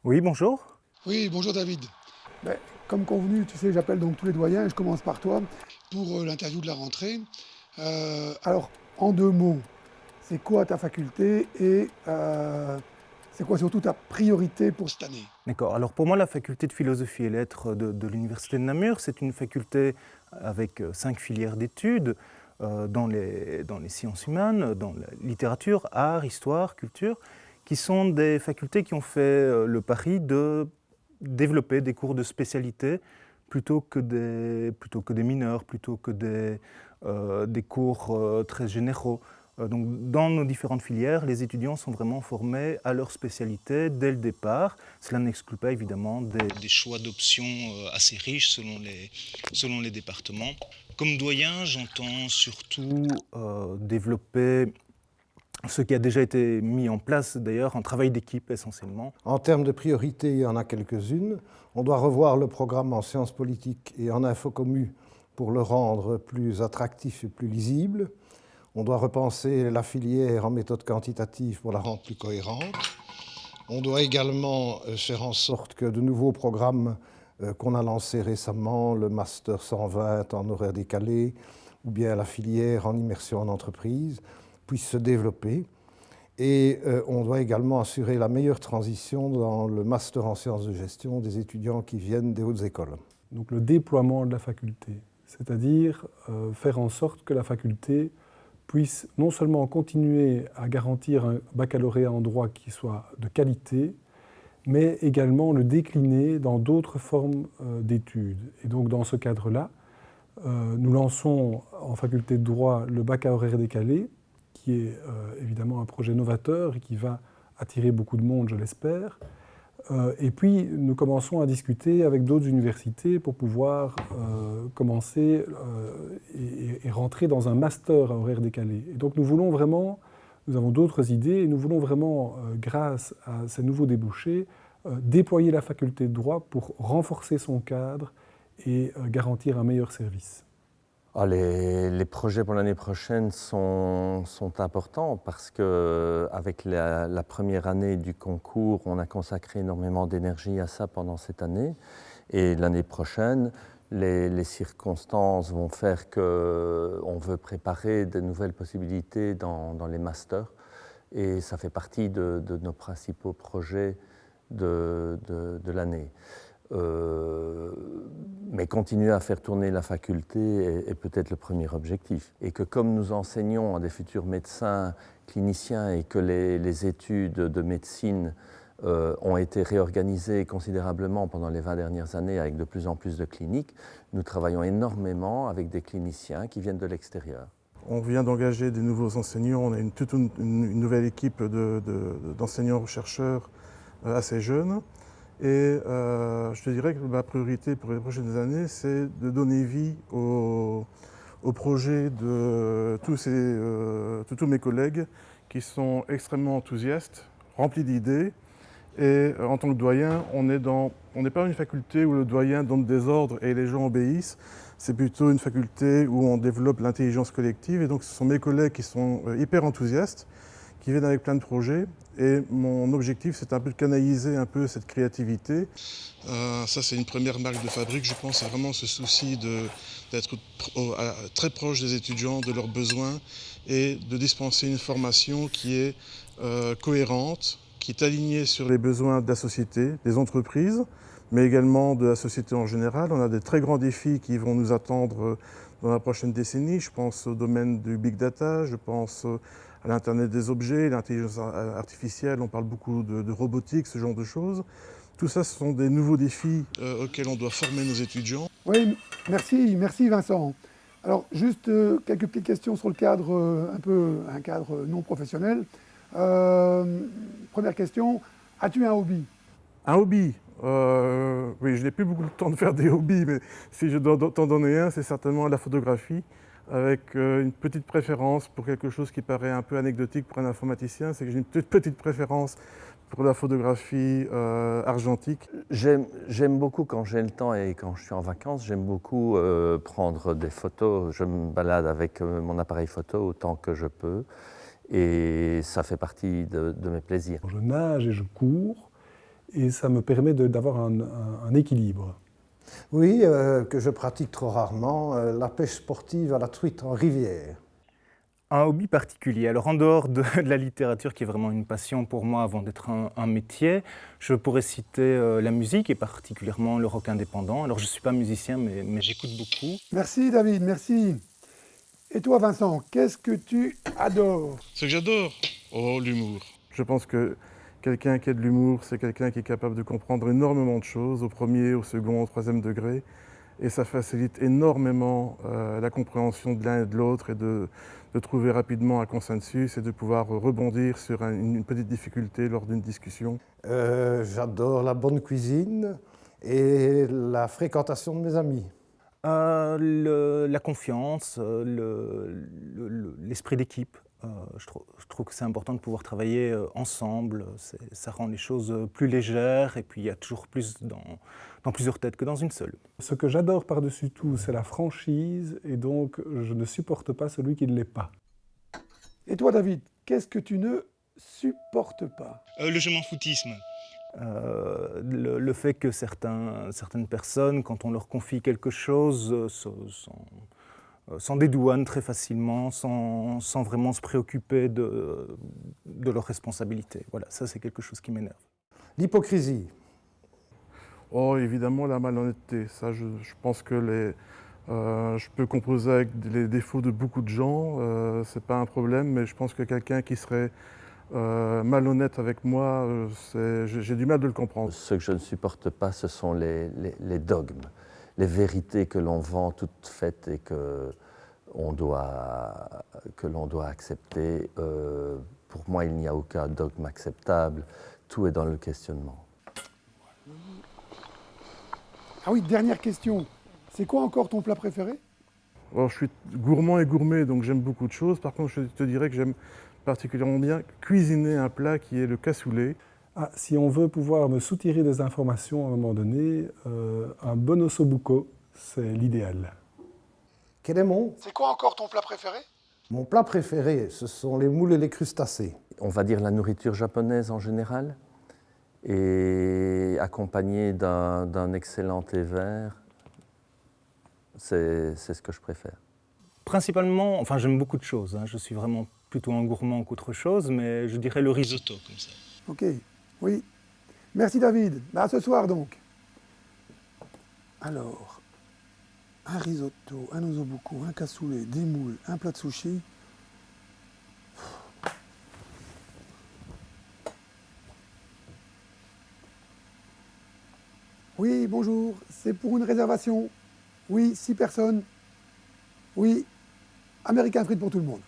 Oui, bonjour. Oui, bonjour David. Ben, comme convenu, tu sais, j'appelle donc tous les doyens et je commence par toi. Pour l'interview de la rentrée, Alors, en deux mots, c'est quoi ta faculté et c'est quoi surtout ta priorité pour cette année. D'accord. Alors pour moi, la faculté de philosophie et lettres de l'Université de Namur, c'est une faculté avec 5 filières d'études dans les sciences humaines, dans la littérature, art, histoire, culture, qui sont des facultés qui ont fait le pari de développer des cours de spécialité plutôt que des mineurs, plutôt que des cours très généraux. Donc, dans nos différentes filières, les étudiants sont vraiment formés à leur spécialité dès le départ. Cela n'exclut pas évidemment des choix d'options assez riches selon les départements. Comme doyen, j'entends surtout développer ce qui a déjà été mis en place d'ailleurs, un travail d'équipe essentiellement. En termes de priorités, il y en a quelques-unes. On doit revoir le programme en sciences politiques et en infocommu pour le rendre plus attractif et plus lisible. On doit repenser la filière en méthode quantitative pour la rendre plus cohérente. On doit également faire en sorte que de nouveaux programmes qu'on a lancés récemment, le Master 120 en horaire décalé ou bien la filière en immersion en entreprise, puissent se développer. Et on doit également assurer la meilleure transition dans le Master en sciences de gestion des étudiants qui viennent des hautes écoles. Donc le déploiement de la faculté, c'est-à-dire faire en sorte que la faculté puisse non seulement continuer à garantir un baccalauréat en droit qui soit de qualité, mais également le décliner dans d'autres formes d'études. Et donc dans ce cadre-là, nous lançons en faculté de droit le baccalauréat décalé, qui est évidemment un projet novateur et qui va attirer beaucoup de monde, je l'espère. Et puis, nous commençons à discuter avec d'autres universités pour pouvoir commencer et rentrer dans un master à horaire décalé. Et donc, nous avons d'autres idées et nous voulons vraiment, grâce à ces nouveaux débouchés, déployer la faculté de droit pour renforcer son cadre et garantir un meilleur service. Les projets pour l'année prochaine sont importants parce qu'avec la première année du concours, on a consacré énormément d'énergie à ça pendant cette année. Et l'année prochaine, les circonstances vont faire qu'on veut préparer de nouvelles possibilités dans les masters. Et ça fait partie de nos principaux projets de l'année. Mais continuer à faire tourner la faculté est peut-être le premier objectif. Et que comme nous enseignons à des futurs médecins cliniciens et que les études de médecine ont été réorganisées considérablement pendant les 20 dernières années avec de plus en plus de cliniques, nous travaillons énormément avec des cliniciens qui viennent de l'extérieur. On vient d'engager des nouveaux enseignants, on a toute une nouvelle équipe d'enseignants-chercheurs assez jeunes. Et je te dirais que ma priorité pour les prochaines années, c'est de donner vie au projet de tous mes collègues qui sont extrêmement enthousiastes, remplis d'idées. Et en tant que doyen, on n'est pas une faculté où le doyen donne des ordres et les gens obéissent. C'est plutôt une faculté où on développe l'intelligence collective. Et donc ce sont mes collègues qui sont hyper enthousiastes, qui viennent avec plein de projets. Et mon objectif, c'est un peu de canaliser un peu cette créativité. Ça, c'est une première marque de fabrique, je pense, c'est vraiment ce souci d'être très proche des étudiants, de leurs besoins, et de dispenser une formation qui est cohérente, qui est alignée sur les besoins de la société, des entreprises, mais également de la société en général. On a des très grands défis qui vont nous attendre dans la prochaine décennie. Je pense au domaine du big data, je pense à l'Internet des objets, l'intelligence artificielle, on parle beaucoup de robotique, ce genre de choses. Tout ça, ce sont des nouveaux défis auxquels on doit former nos étudiants. Oui, merci Vincent. Alors, juste quelques petites questions sur le cadre, un cadre non professionnel. Première question, as-tu un hobby? Un hobby oui, je n'ai plus beaucoup de temps de faire des hobbies, mais si je dois t'en donner un, c'est certainement la photographie, avec une petite préférence pour quelque chose qui paraît un peu anecdotique pour un informaticien, c'est que j'ai une petite préférence pour la photographie argentique. J'aime beaucoup quand j'ai le temps et quand je suis en vacances, j'aime beaucoup prendre des photos. Je me balade avec mon appareil photo autant que je peux et ça fait partie de mes plaisirs. Je nage et je cours et ça me permet d'avoir un équilibre. Oui, que je pratique trop rarement, la pêche sportive à la truite en rivière. Un hobby particulier. Alors en dehors de la littérature, qui est vraiment une passion pour moi avant d'être un métier, je pourrais citer la musique et particulièrement le rock indépendant. Alors je ne suis pas musicien, mais j'écoute beaucoup. Merci David, merci. Et toi Vincent, qu'est-ce que tu adores? Ce que j'adore, oh l'humour. Je pense que quelqu'un qui a de l'humour, c'est quelqu'un qui est capable de comprendre énormément de choses, au premier, au second, au troisième degré. Et ça facilite énormément la compréhension de l'un et de l'autre et de trouver rapidement un consensus et de pouvoir rebondir sur une petite difficulté lors d'une discussion. J'adore la bonne cuisine et la fréquentation de mes amis. La confiance, l'esprit d'équipe. Je trouve que c'est important de pouvoir travailler ensemble. Ça rend les choses plus légères et puis il y a toujours plus dans plusieurs têtes que dans une seule. Ce que j'adore par-dessus tout, c'est la franchise, et donc je ne supporte pas celui qui ne l'est pas. Et toi David, qu'est-ce que tu ne supportes pas? Le je m'en foutisme. Le fait que certaines personnes, quand on leur confie quelque chose, s'en dédouanent très facilement, sans vraiment se préoccuper de leurs responsabilités. Voilà, ça c'est quelque chose qui m'énerve. L'hypocrisie. Oh, évidemment, la malhonnêteté. Ça, je pense que je peux composer avec les défauts de beaucoup de gens. C'est pas un problème, mais je pense que quelqu'un qui serait malhonnête avec moi, j'ai du mal de le comprendre. Ce que je ne supporte pas, ce sont les dogmes, les vérités que l'on vend toutes faites et que l'on doit accepter. Pour moi, il n'y a aucun dogme acceptable. Tout est dans le questionnement. Ah oui, dernière question. C'est quoi encore ton plat préféré? Alors, je suis gourmand et gourmet, donc j'aime beaucoup de choses. Par contre, je te dirais que j'aime particulièrement bien cuisiner un plat qui est le cassoulet. Ah, si on veut pouvoir me soutirer des informations à un moment donné, un bon ossobuco, c'est l'idéal. Quel est C'est quoi encore ton plat préféré? mon plat préféré? Ce sont les moules et les crustacés. On va dire la nourriture japonaise en général, et accompagnée d'un excellent thé vert, c'est ce que je préfère. Principalement, enfin j'aime beaucoup de choses, hein. Je suis vraiment plutôt un gourmand qu'autre chose, mais je dirais le risotto comme ça. Ok, oui. Merci David. À ce soir donc. Alors, un risotto, un ossobuco, un cassoulet, des moules, un plat de sushi. Oui, bonjour, c'est pour une réservation. Oui, 6 personnes. Oui, American Frites pour tout le monde.